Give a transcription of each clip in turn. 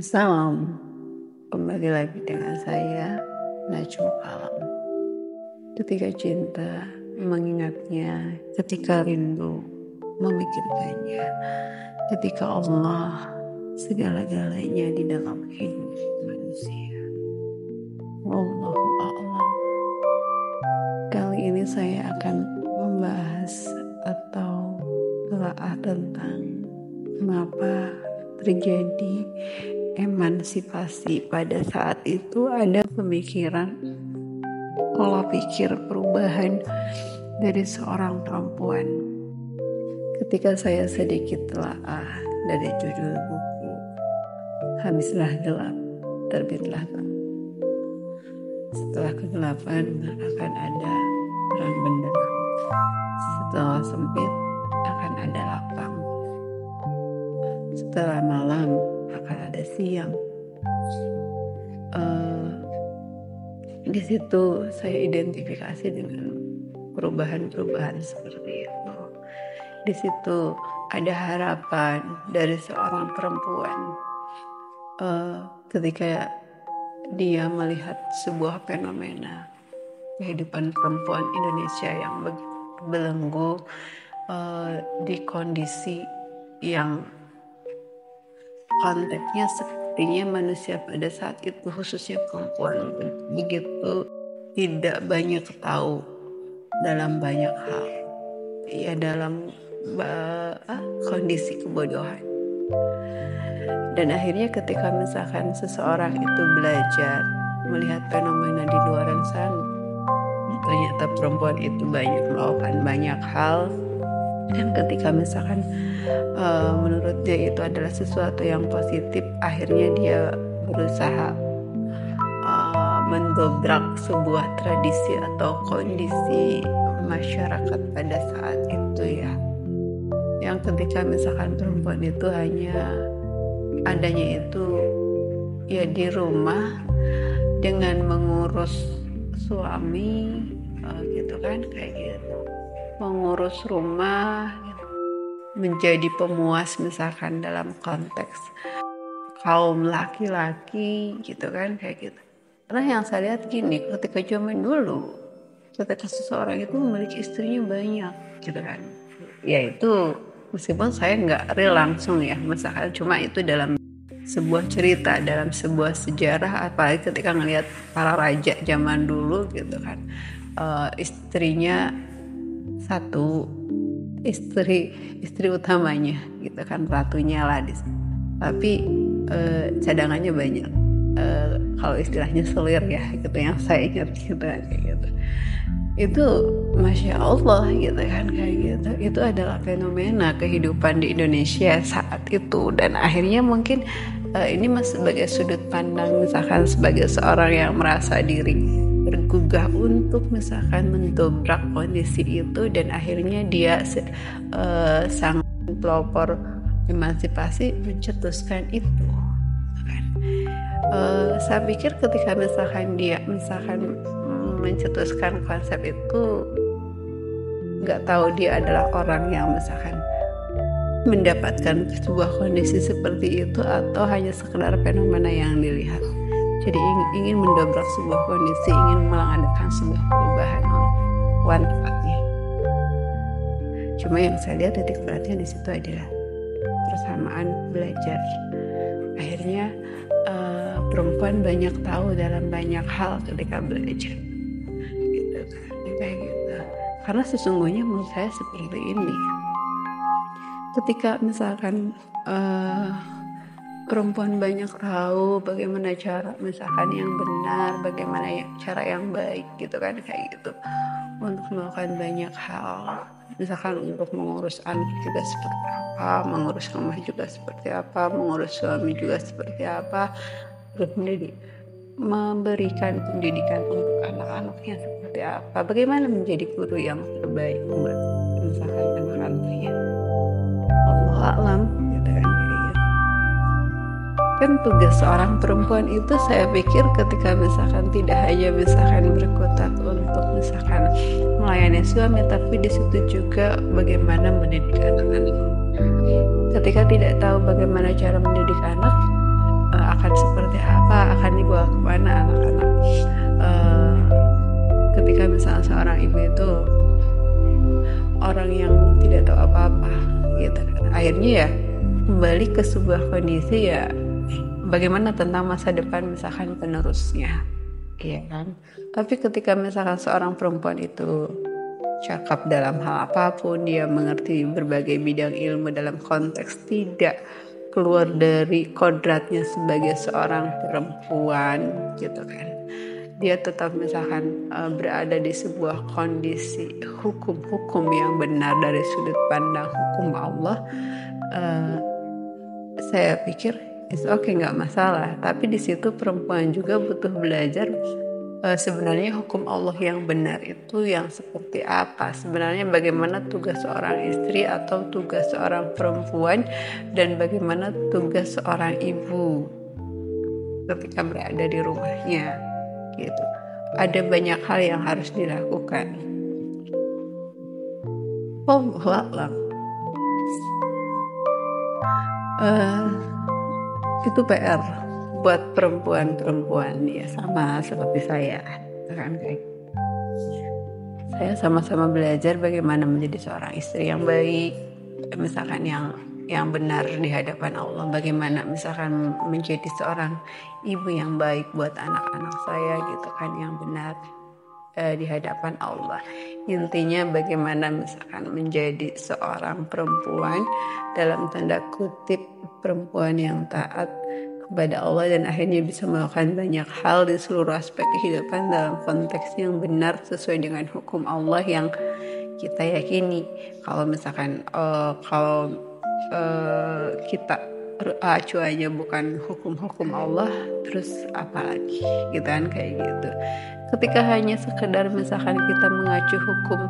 Salam, kembali lagi dengan saya, Najwa Kalam. Ketika cinta, mengingatnya, ketika rindu, memikirkannya, ketika Allah segala-galanya di dalam hidup manusia. Wallahu a'lam. Kali ini saya akan membahas atau telaah tentang mengapa terjadi emansipasi pada saat itu. Ada pemikiran, pola pikir perubahan dari seorang perempuan. Ketika saya sedikit telaah dari judul buku Habislah Gelap, Terbitlah Terang. Setelah kegelapan akan ada terang benderang. Setelah sempit akan ada lapang. Setelah malam akan ada siang. Di situ saya identifikasi dengan perubahan-perubahan seperti itu. Di situ ada harapan dari seorang perempuan ketika dia melihat sebuah fenomena kehidupan perempuan Indonesia yang begitu belenggu di kondisi yang konteksnya sepertinya manusia pada saat itu, khususnya perempuan, begitu tidak banyak tahu dalam banyak hal, ya dalam kondisi kebodohan. Dan akhirnya ketika misalkan seseorang itu belajar melihat fenomena di luar sana, ternyata perempuan itu banyak melakukan banyak hal. Dan ketika misalkan menurut dia itu adalah sesuatu yang positif, akhirnya dia berusaha mendobrak sebuah tradisi atau kondisi masyarakat pada saat itu, ya. Yang ketika misalkan perempuan itu hanya adanya itu ya di rumah dengan mengurus suami, gitu kan, kayak gitu, mengurus rumah, menjadi pemuas misalkan dalam konteks kaum laki-laki, gitu kan, kayak gitu. Karena yang saya lihat gini, ketika zaman dulu, ketika seseorang itu memiliki istrinya banyak, gitu kan, yaitu meskipun saya nggak real langsung ya, misalkan cuma itu dalam sebuah cerita, dalam sebuah sejarah, apalagi ketika ngelihat para raja zaman dulu, gitu kan, istrinya satu, istri utamanya, gitu kan, ratunya lah, tapi cadangannya banyak, kalau istilahnya selir ya, gitu yang saya ingat, gitu kan, kayak gitu. Itu Masya Allah, gitu kan, kayak gitu. Itu adalah fenomena kehidupan di Indonesia saat itu. Dan akhirnya mungkin ini masih sebagai sudut pandang, misalkan sebagai seorang yang merasa diri bergugah untuk misalkan mendobrak kondisi itu, dan akhirnya dia sang pelopor emansipasi mencetuskan itu, kan. Saya pikir ketika misalkan dia mencetuskan konsep itu, nggak tahu dia adalah orang yang misalkan mendapatkan sebuah kondisi seperti itu atau hanya sekedar fenomena yang dilihat. Jadi ingin mendobrak sebuah kondisi, ingin mengadakan sebuah perubahan tepatnya. Cuma yang saya lihat titik beratnya di situ adalah persamaan belajar. Akhirnya perempuan banyak tahu dalam banyak hal ketika belajar, gitu kan, kayak gitu. Karena sesungguhnya menurut saya seperti ini. Ketika misalkan perempuan banyak tahu bagaimana cara misalkan yang benar, bagaimana cara yang baik, gitu kan, kayak gitu, untuk melakukan banyak hal, misalkan untuk mengurus anak juga seperti apa, mengurus rumah juga seperti apa, mengurus suami juga seperti apa, terus memberikan pendidikan untuk anak-anaknya seperti apa, bagaimana menjadi guru yang terbaik buat misalkan anak-anaknya. Allah a'lam, gitu kan, kayak gitu. Kan tugas seorang perempuan itu saya pikir ketika misalkan tidak hanya misalkan berkutat untuk misalkan melayani suami, tapi di situ juga bagaimana mendidik anak-anak. Ketika tidak tahu bagaimana cara mendidik anak, akan seperti apa, akan dibawa kemana anak-anak. Ketika misalnya seorang ibu itu orang yang tidak tahu apa-apa gitu kan, akhirnya ya kembali ke sebuah kondisi ya bagaimana tentang masa depan misalkan penerusnya, iya kan. Tapi ketika misalkan seorang perempuan itu cakap dalam hal apapun, dia mengerti berbagai bidang ilmu dalam konteks tidak keluar dari kodratnya sebagai seorang perempuan gitu kan, dia tetap misalkan berada di sebuah kondisi hukum-hukum yang benar dari sudut pandang hukum Allah, saya pikir it's okay, nggak masalah. Tapi di situ perempuan juga butuh belajar sebenarnya hukum Allah yang benar itu yang seperti apa, sebenarnya bagaimana tugas seorang istri atau tugas seorang perempuan, dan bagaimana tugas seorang ibu ketika berada di rumahnya gitu. Ada banyak hal yang harus dilakukan. Itu PR buat perempuan-perempuan ya, sama seperti saya kan, kayak saya sama-sama belajar bagaimana menjadi seorang istri yang baik, misalkan yang benar di hadapan Allah, bagaimana misalkan menjadi seorang ibu yang baik buat anak-anak saya gitu kan, yang benar di hadapan Allah. Intinya bagaimana misalkan menjadi seorang perempuan dalam tanda kutip perempuan yang taat kepada Allah dan akhirnya bisa melakukan banyak hal di seluruh aspek kehidupan dalam konteks yang benar sesuai dengan hukum Allah yang kita yakini. Kalau misalkan kita acuannya bukan hukum-hukum Allah, terus apa lagi gitu kan, kayak gitu. Ketika hanya sekedar misalkan kita mengacu hukum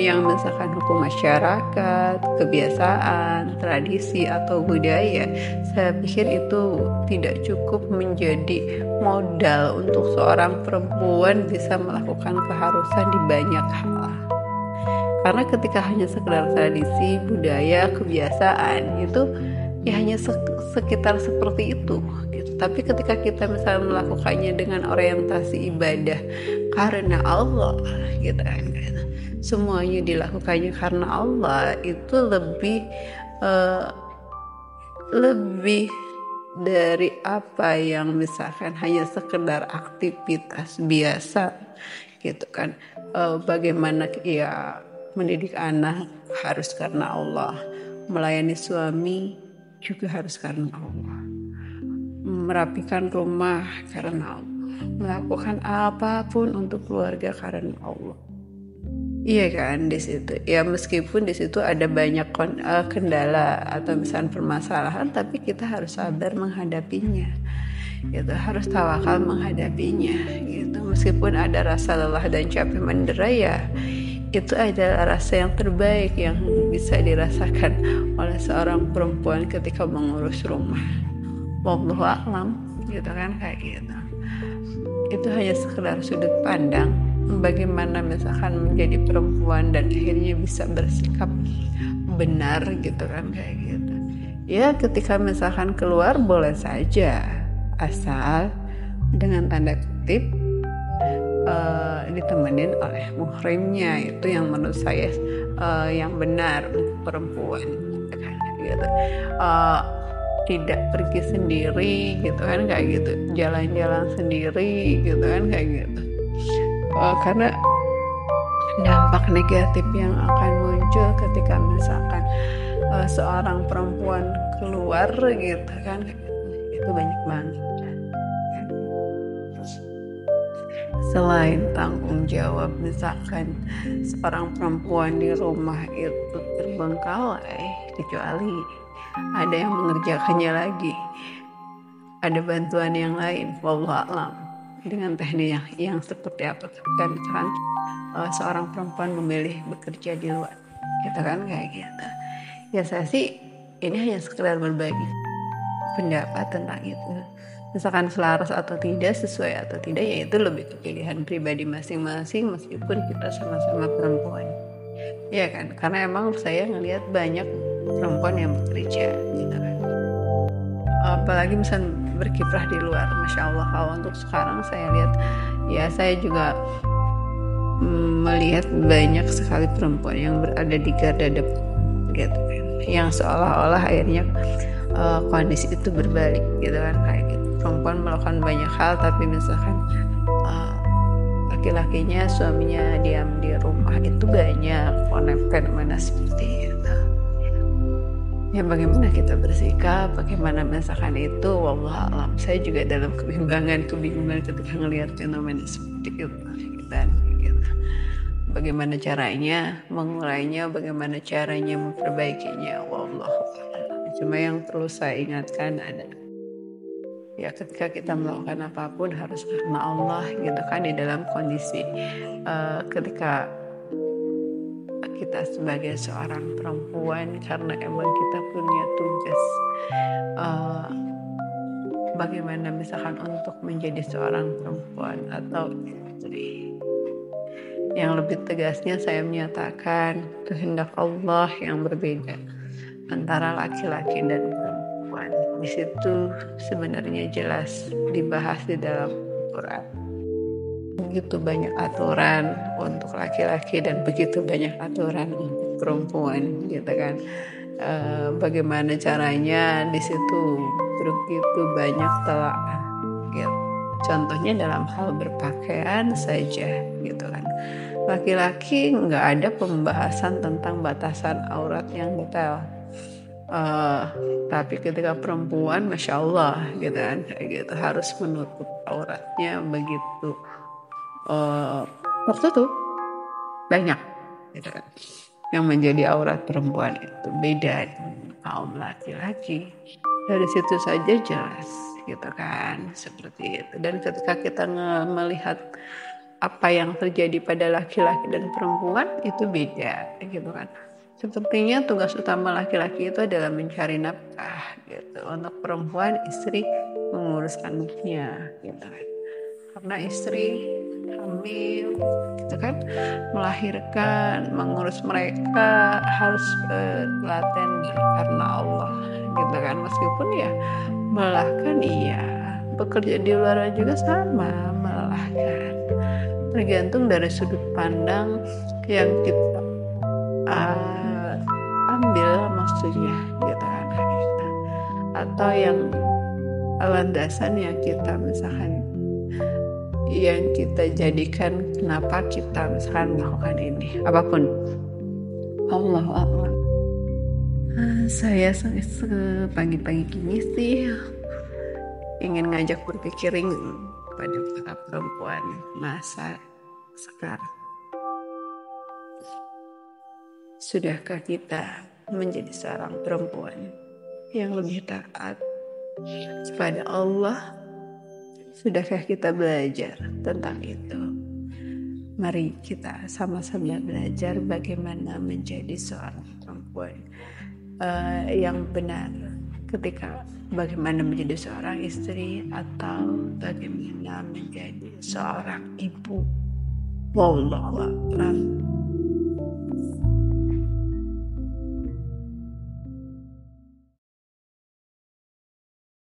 yang misalkan hukum masyarakat, kebiasaan, tradisi atau budaya, saya pikir itu tidak cukup menjadi modal untuk seorang perempuan bisa melakukan keharusan di banyak hal. Karena ketika hanya sekedar tradisi, budaya, kebiasaan itu ya hanya sekitar seperti itu gitu. Tapi ketika kita misalnya melakukannya dengan orientasi ibadah karena Allah gitu kan, semuanya dilakukannya karena Allah, itu lebih dari apa yang misalkan hanya sekedar aktivitas biasa gitu kan. Bagaimana ya mendidik anak harus karena Allah, melayani suami juga harus karena Allah, merapikan rumah karena Allah, melakukan apapun untuk keluarga karena Allah. Iya kan, di situ ya meskipun di situ ada banyak kendala atau misalnya permasalahan, tapi kita harus sabar menghadapinya gitu, harus tawakal menghadapinya gitu. Meskipun ada rasa lelah dan capek mendera, ya itu adalah rasa yang terbaik yang bisa dirasakan oleh seorang perempuan ketika mengurus rumah. Wallahu a'lam gitu kan, kayak gitu. Itu hanya sekedar sudut pandang bagaimana misalkan menjadi perempuan dan akhirnya bisa bersikap benar gitu kan, kayak gitu. Ya ketika misalkan keluar boleh saja, asal dengan tanda kutip ditemenin oleh muhrimnya, itu yang menurut saya yang benar untuk perempuan gitu kan, gitu. Tidak pergi sendiri gitu kan, kayak gitu, jalan-jalan sendiri gitu kan, kayak gitu. Karena dampak negatif yang akan muncul ketika misalkan seorang perempuan keluar gitu kan, itu banyak banget. Selain tanggung jawab misalkan seorang perempuan di rumah itu terbengkalai, kecuali ada yang mengerjakannya lagi, ada bantuan yang lain, wallahu a'lam, dengan teknik yang seperti apa ketika misalkan seorang perempuan memilih bekerja di luar gitu kan, kayak gitu. Ya saya sih ini hanya sekedar berbagi pendapat tentang itu. Misalkan selaras atau tidak, sesuai atau tidak, ya itu lebih ke pilihan pribadi masing-masing meskipun kita sama-sama perempuan. Ya kan, karena emang saya ngelihat banyak perempuan yang bekerja gitu kan. apalagi misalnya berkiprah di luar, Masya Allah. Kalau untuk sekarang saya lihat, ya saya juga melihat banyak sekali perempuan yang berada di garda depan gitu kan, yang seolah-olah akhirnya kondisi itu berbalik gitu kan, kayak gitu. Perempuan melakukan banyak hal tapi misalkan laki-lakinya, suaminya diam di rumah, itu banyak fenomena seperti itu. Ya bagaimana kita bersikap, bagaimana misalkan itu, wallah alam. Saya juga dalam kebimbangan ketika ngelihat fenomena seperti itu gitu. Bagaimana caranya mengurainya, bagaimana caranya memperbaikinya, wallah alam. Cuma yang perlu saya ingatkan ada, ya ketika kita melakukan apapun harus karena Allah gitu kan, di dalam kondisi ketika kita sebagai seorang perempuan, karena emang kita punya tugas bagaimana misalkan untuk menjadi seorang perempuan atau istri. Yang lebih tegasnya saya menyatakan kehendak Allah yang berbeda antara laki-laki dan perempuan. Di situ sebenarnya jelas dibahas di dalam Al-Quran. Begitu banyak aturan untuk laki-laki dan begitu banyak aturan untuk perempuan, gitu kan. Bagaimana caranya di situ begitu banyak telaah, gitu. Contohnya dalam hal berpakaian saja, gitu kan. Laki-laki nggak ada pembahasan tentang batasan aurat yang detail. Tapi ketika perempuan, Masya Allah, gitu kan, kayak gitu, harus menutup auratnya begitu tertutup. Banyak, gitu kan, yang menjadi aurat perempuan itu beda dengan kaum laki-laki. Dari situ saja jelas, gitu kan, seperti itu. Dan ketika kita melihat apa yang terjadi pada laki-laki dan perempuan itu beda, gitu kan. Sepertinya tugas utama laki-laki itu adalah mencari nafkah, gitu. Untuk perempuan, istri mengurus anaknya, gitu kan. Karena istri hamil, gitu kan, melahirkan, mengurus mereka harus telaten karena Allah, gitu kan. Meskipun ya melelahkan, iya, bekerja di luar juga sama melelahkan. Tergantung dari sudut pandang yang kita ambil, maksudnya gitu kan, atau yang landasan yang kita misalkan yang kita jadikan kenapa kita misalkan melakukan ini, apapun. Allahu a'lam. Saya pagi-pagi gini sih ingin ngajak berpikirin pada para perempuan masa sekarang. Sudahkah kita menjadi seorang perempuan yang lebih taat kepada Allah? Sudahkah kita belajar tentang itu? Mari kita sama-sama belajar bagaimana menjadi seorang perempuan yang benar, ketika bagaimana menjadi seorang istri atau bagaimana menjadi seorang ibu. Wallahu a'lam.